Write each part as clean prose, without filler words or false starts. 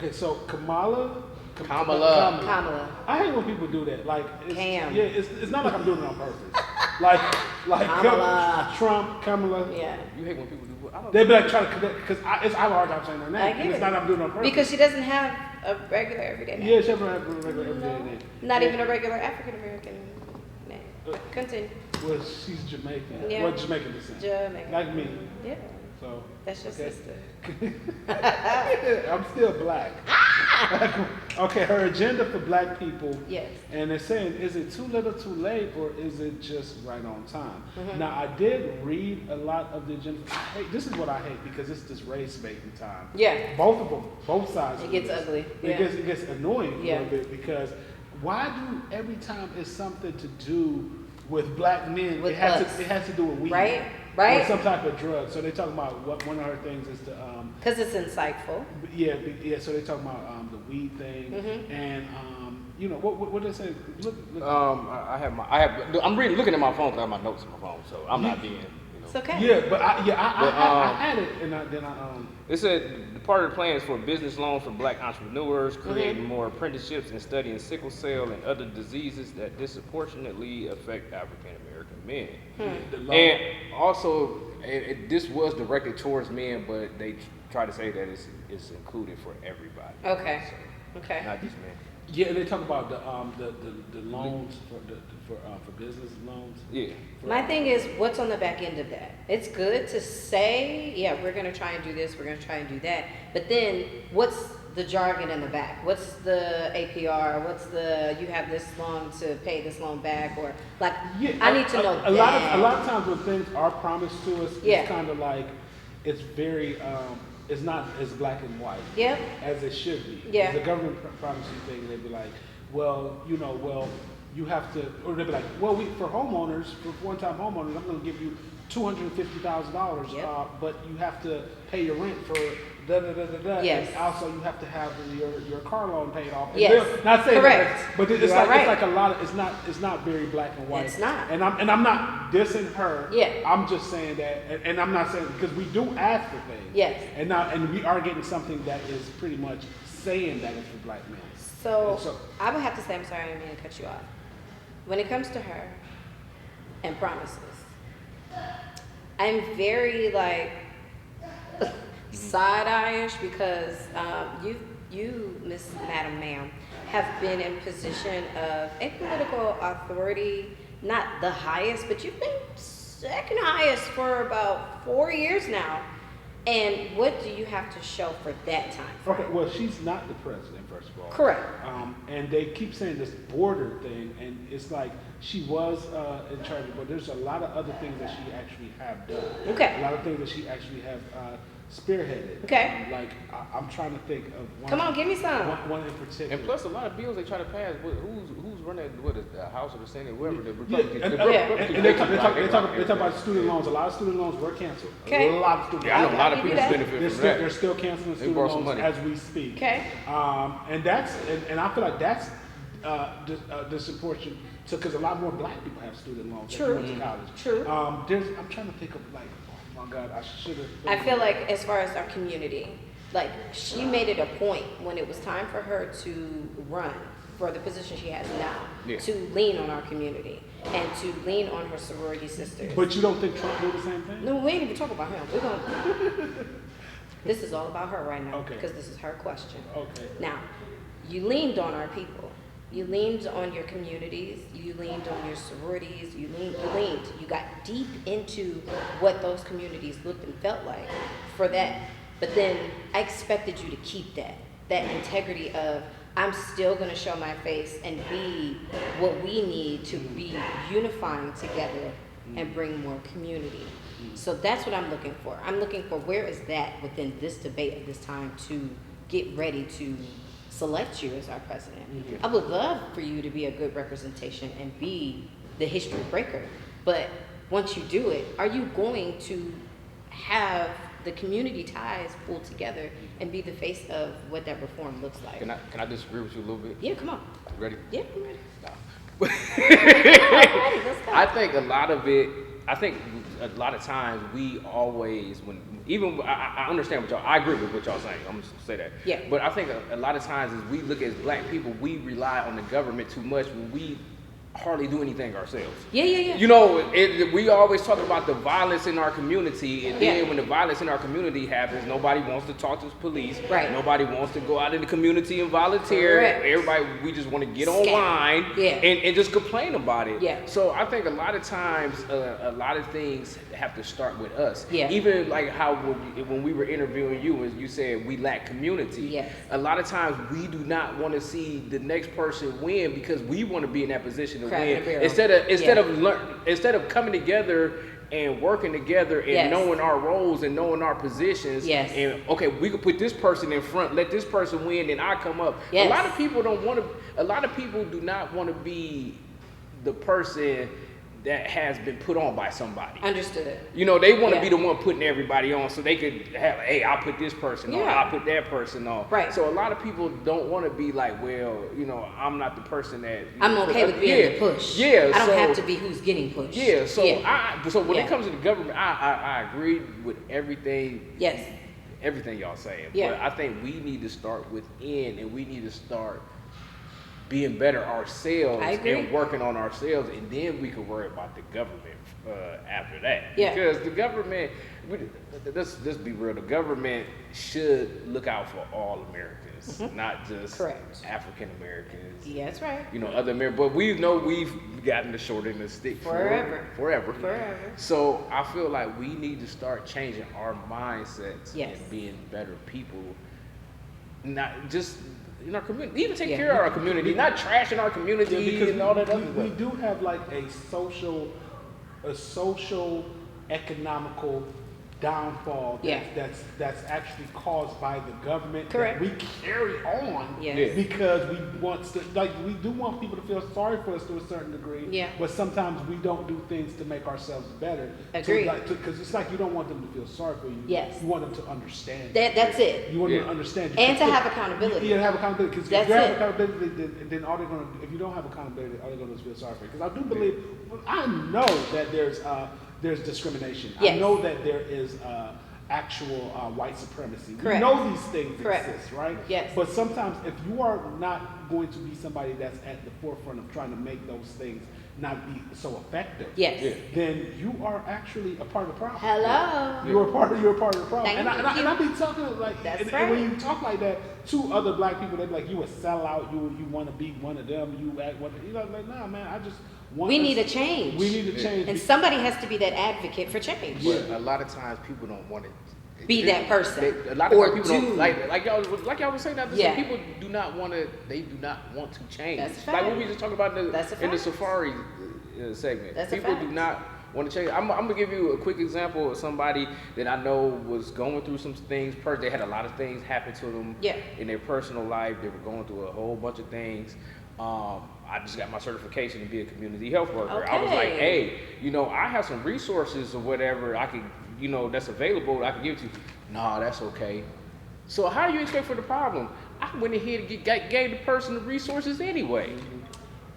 Okay, so Kamala. Kamala. I hate when people do that. Like, Cam. yeah, it's not like I'm doing it on purpose. like Kamala. Trump, Kamala. Yeah. You hate when people do what? I don't They be like trying to connect because I have a hard time saying her name. I And get it's it. not that I'm doing it on purpose. Because she doesn't have a regular everyday name. Yeah, she doesn't have a regular everyday name. Not even a regular African American name. Continue. Well, she's Jamaican. Yeah. Well, Jamaican descent. Jamaican. Like me. Yeah. So. That's your okay. sister. I'm still black. Okay, her agenda for black people. Yes. And they're saying, is it too little too late or is it just right on time? Mm-hmm. Now, I did read a lot of the agenda. This is what I hate because it's this race baiting time. Yeah. Both of them, both sides. It gets ugly. Yeah. It gets annoying a Yeah. little bit because why do every time it's something to do with black men, With it has us. to do with weed. Right? Or some type of drug. So they talk about one of her things is to Because it's insightful. yeah. So they talk about the weed thing Mm-hmm. and you know what they say. Look. I'm looking at my phone because I have my notes on my phone, so I'm not being. It's okay. Yeah, but I had it and then I It said the part of the plan is for business loans for black entrepreneurs, creating more apprenticeships and studying sickle cell and other diseases that disproportionately affect African American men. the law. And also, this was directed towards men, but they try to say that it's included for everybody. Okay. So, Okay. not just men. Yeah, and they talk about the loans for business loans. Yeah. My thing is, what's on the back end of that? It's good to say, yeah, we're going to try and do this, we're going to try and do that. But then, what's the jargon in the back? What's the APR? What's the, you have this long to pay this loan back? Or, like, Yeah, I need to know a that. lot of times when things are promised to us, Yeah. it's kind of like it's very it's not as black and white Yep. as it should be. Yeah. The government promises you things, they'd be like, well, you have to, or they'd be like, well, for homeowners, for one-time homeowners, I'm going to give you $250,000, Yep. but you have to pay your rent for da da da da da. Yes. And also, you have to have your car loan paid off. And Yes. they're not saying Correct. that, but it's You are like it's right. like a lot of it's not very black and white. It's not. And I'm not dissing her. Yeah. I'm just saying that, and I'm not saying because we do ask for things. Yes. And we are getting something that is pretty much saying that it's for black men. So, And so- I would have to say, I'm sorry, I didn't mean to cut you off. When it comes to her and promises, I'm very like side-eye-ish because you, Miss Madam Ma'am, have been in position of a political authority, not the highest, but you've been second highest for about 4 years now. And what do you have to show for that time? Okay, well, she's not the president, first of all. Correct. And they keep saying this border thing, and it's like she was in charge, but there's a lot of other things that she actually have done. Okay. A lot of things that she actually have spearheaded. Okay. Like I'm trying to think of one. Come on, give me some. One in particular. And plus, a lot of bills they try to pass. Who's running? What is the House or the Senate? Whoever the Yeah, Republicans. and, the and- Republicans, and they talk about student loans. A lot of student loans were canceled. Okay. A lot of student Yeah, I know a loans. lot of I'll give people you that. benefit from They're that. still canceling They student borrow some loans money. as we speak. Okay. And that's and I feel like that's disproportionate because a lot more black people have student loans. True. That went to college. True. I'm trying to think of like, oh my God, I should have. I feel like as far as our community, like she made it a point when it was time for her to run for the position she has now, Yeah. to lean on our community and to lean on her sorority sisters. But you don't think Trump did the same thing? No, we ain't even talk about him. We're gonna. This is all about her right now Okay. because this is her question. Okay. Now, you leaned on our people. You leaned on your communities. You leaned on your sororities. You leaned. You got deep into what those communities looked and felt like for that. But then I expected you to keep that integrity of I'm still going to show my face and be what we need to be unifying together and bring more community. So that's what I'm looking for. I'm looking for where is that within this debate at this time to get ready to select you as our president. I would love for you to be a good representation and be the history breaker. But once you do it, are you going to have the community ties pulled together and be the face of what that reform looks like? Can I disagree with you a little bit? Yeah, come on. You ready? Yeah, I'm ready. No. I'm ready. Let's go. I think a lot of it I think a lot of times we always, I understand what y'all, I agree with what y'all saying. I'm just gonna say that. Yeah. But I think a lot of times as we look as black people, we rely on the government too much when we hardly do anything ourselves. Yeah. You know, we always talk about the violence in our community, and then when the violence in our community happens, nobody wants to talk to the police. Right. Nobody wants to go out in the community and volunteer. Correct. Everybody, we just want to get Scatter. online and just complain about it. Yeah. So I think a lot of times, a lot of things have to start with us. Yeah. Even like how when we were interviewing you, and you said we lack community. Yes. A lot of times we do not want to see the next person win because we want to be in that position to Crab in a win. barrel. Instead of coming together and working together and knowing our roles and knowing our positions. Yes. And okay, we could put this person in front, let this person win, then I come up. Yes. A lot of people don't want to. A lot of people do not want to be the person that has been put on by somebody. Understood. You know, they want to be the one putting everybody on so they could have, hey, I'll put this person on, I'll put that person on. Right. So a lot of people don't want to be like, well, you know, I'm not the person that... I'm okay with being the push. Yeah. I don't have to be who's getting pushed. Yeah, so so when it Yeah. comes to the government, I agree with everything. Yes. Everything y'all saying. Yeah. But I think we need to start within, and we need to start being better ourselves and working on ourselves, and then we can worry about the government after that. Yeah. Because the government, let's be real, the government should look out for all Americans, not just African Americans. Yeah, that's right. You know, other Americans. But we know we've gotten the short end of the stick forever. So I feel like we need to start changing our mindsets and being better people, not just in our community, even take care of our community, not trashing our community because and all that other stuff. We do have like a social economical downfall that's actually caused by the government. Correct. That we carry on because we want to, like, we do want people to feel sorry for us to a certain degree. Yeah. But sometimes we don't do things to make ourselves better. Agreed. Because it's like you don't want them to feel sorry for you. Yes. You want them to understand. That's it. You want them to understand. And to have accountability. Yeah, to have accountability. Because if That's you have it. accountability, then all they're going to, if you don't have accountability, all they're going to do is feel sorry for you. Because I do believe, I know that there's discrimination. Yes. I know that there is actual white supremacy. Correct. We know these things Correct. exist, right? Yes. But sometimes if you are not going to be somebody that's at the forefront of trying to make those things not be so effective, then you are actually a part of the problem. Hello. You're a part of the problem. Thank And I be talking like, That's and when you talk like that to other black people, they be like, you a sellout, you want to be one of them, you act one, you know, like, nah, man, I just want We us- need a change. We need a change. And somebody has to be that advocate for change. But a lot of times people don't want to Be that person. A lot of Or people don't do. like y'all was saying that. Yeah. People do not want to. They do not want to change. That's a Like fact. what we just talked about in That's a the fact. Safari segment. That's a People fact. do not want to change. I'm gonna give you a quick example of somebody that I know was going through some things. They had a lot of things happen to them in their personal life. They were going through a whole bunch of things. I just got my certification to be a community health worker. I was like, hey, you know, I have some resources or whatever I could, you know, that's available. I can give to you. Nah, that's okay. So how do you expect for the problem? I went ahead and gave the person the resources anyway.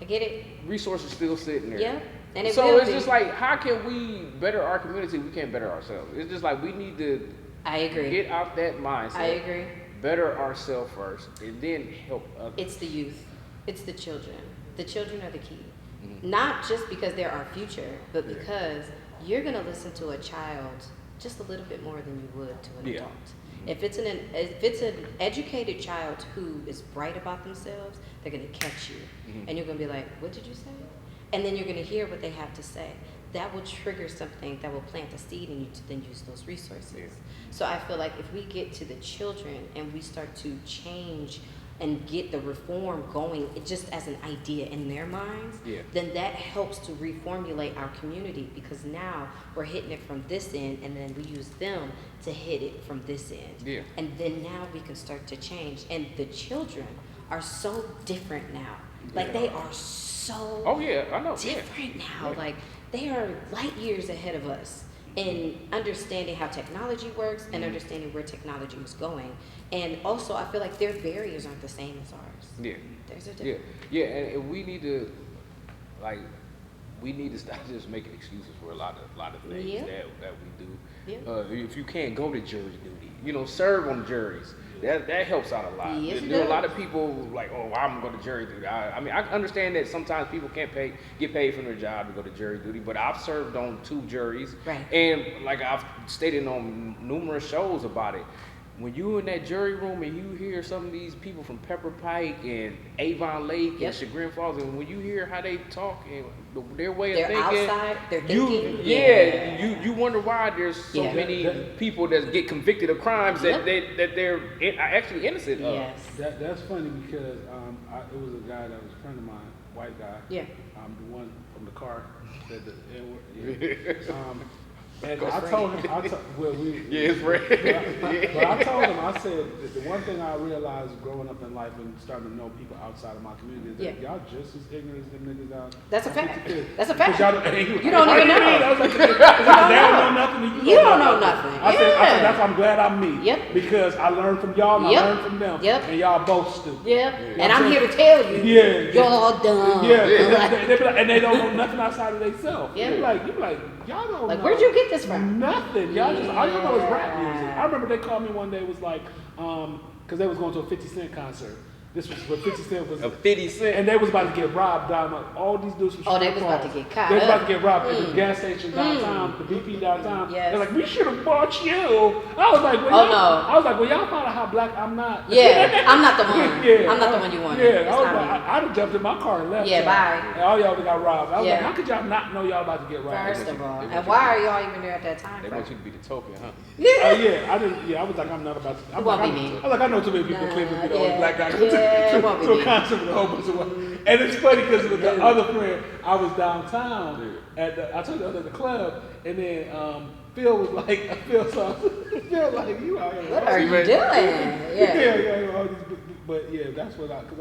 I get it. Resources still sitting there. Yeah. And it So will it's be. just like, how can we better our community? We can't better ourselves. It's just like we need to I agree. get out that mindset. I agree. Better ourselves first, and then help others. It's the youth. It's the children. The children are the key. Not just because they're our future, but because you're going to listen to a child just a little bit more than you would to an adult. If it's an educated child who is bright about themselves, they're going to catch you. And you're going to be like, what did you say? And then you're going to hear what they have to say. That will trigger something that will plant a seed in you to then use those resources. So I feel like if we get to the children and we start to change and get the reform going just as an idea in their minds, then that helps to reformulate our community, because now we're hitting it from this end and then we use them to hit it from this end. And then now we can start to change. And the children are so different now. Like they are so I know. different now. Like they are light years ahead of us in understanding how technology works and understanding where technology is going. And also, I feel like their barriers aren't the same as ours. Theirs are different. And we need to, like, we need to stop just making excuses for a lot of things Yeah. that we do. Yeah. If you can't go to jury duty, serve on juries. That helps out a lot. Yes, it There are a does. lot of people like, oh, I'm going to jury duty. I mean, I understand that sometimes people can't get paid from their job to go to jury duty, but I've served on 2 juries, Right. and like I've stated on numerous shows about it. When you in that jury room and you hear some of these people from Pepper Pike and Avon Lake Yep. and Chagrin Falls, and when you hear how they talk and their way They're of thinking, outside, they're thinking. you wonder why there's so Yeah. many people that get convicted of crimes that they're actually innocent of. Yes. That's funny because it was a guy that was a friend of mine, white guy. Yeah. The one from the car said the N word. Yeah. And Go I Frank. told him, Yeah, it's right. but I told him, I said, the one thing I realized growing up in life and starting to know people outside of my community is that y'all just as ignorant as them niggas out. That's a fact. That's a 'Cause fact. y'all don't- You don't even know. I was like, they don't know nothing. and You don't know nothing. I said, Yeah. that's why I'm glad I'm me. Yep. Because I learned from y'all and Yep. I learned from them. Yep. And y'all both stupid. Yeah. You And know I'm what here to tell you. Yeah. Y'all dumb. Yeah, Like, they be like, and they don't know nothing outside of themselves. Yeah. You be like, y'all don't like, know. where'd you get this from? Nothing. Y'all just, all you know is rap Yeah. music. I remember they called me one day, was like, because they was going to a 50 Cent concert. This was what 50 Cent was. A 50 cent. And they was about to get robbed down. All these dudes from Oh, they Chagrin was about Falls, to get caught They was up. about to get robbed at the gas station downtown, the BP downtown. Yes. They're like, we should have bought you. I was like, well, Oh, y'all, no. I was like, well, y'all find out how black I'm not. Yeah, I'm not the one. Yeah, I'm not the one you wanted. Yeah, It's I was not like, me. I'd have jumped in my car and left. Yeah, y'all. bye. And all y'all got robbed. I was Yeah. like, how could y'all not know y'all about to get robbed? First of all, They want and you why to- are y'all even there at that time? They frame? want you to be the token, huh? Yeah, I didn't. Yeah, I was like, I'm not about to. It won't be me. I was like, I know too many people in Cleveland, you know, yeah. black guy go Yeah, it won't be to a me. concert with a whole bunch of white. And it's funny because with the other friend, I was downtown at the. I told you I was at the club, and then Phil was like, Phil like, you out here. What are you doing? Yeah, all these, but yeah, that's what because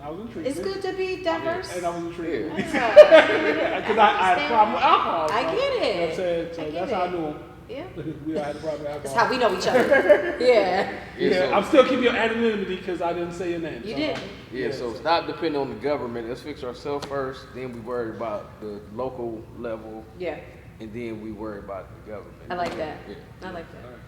I was intrigued. It's good to be diverse. And I was intrigued. Yeah. Because I had a problem with alcohol. I so, get it. You know what I'm saying? So I get that's how I it. knew him. Yeah. We all had a problem with alcohol. That's how we know each other. Yeah. Yeah, so- I'm still keeping your anonymity because I didn't say your name. You so. did. Yeah, so stop depending on the government. Let's fix ourselves first. Then we worry about the local level, Yeah. and then we worry about the government. I like that. Yeah. I like that. All right.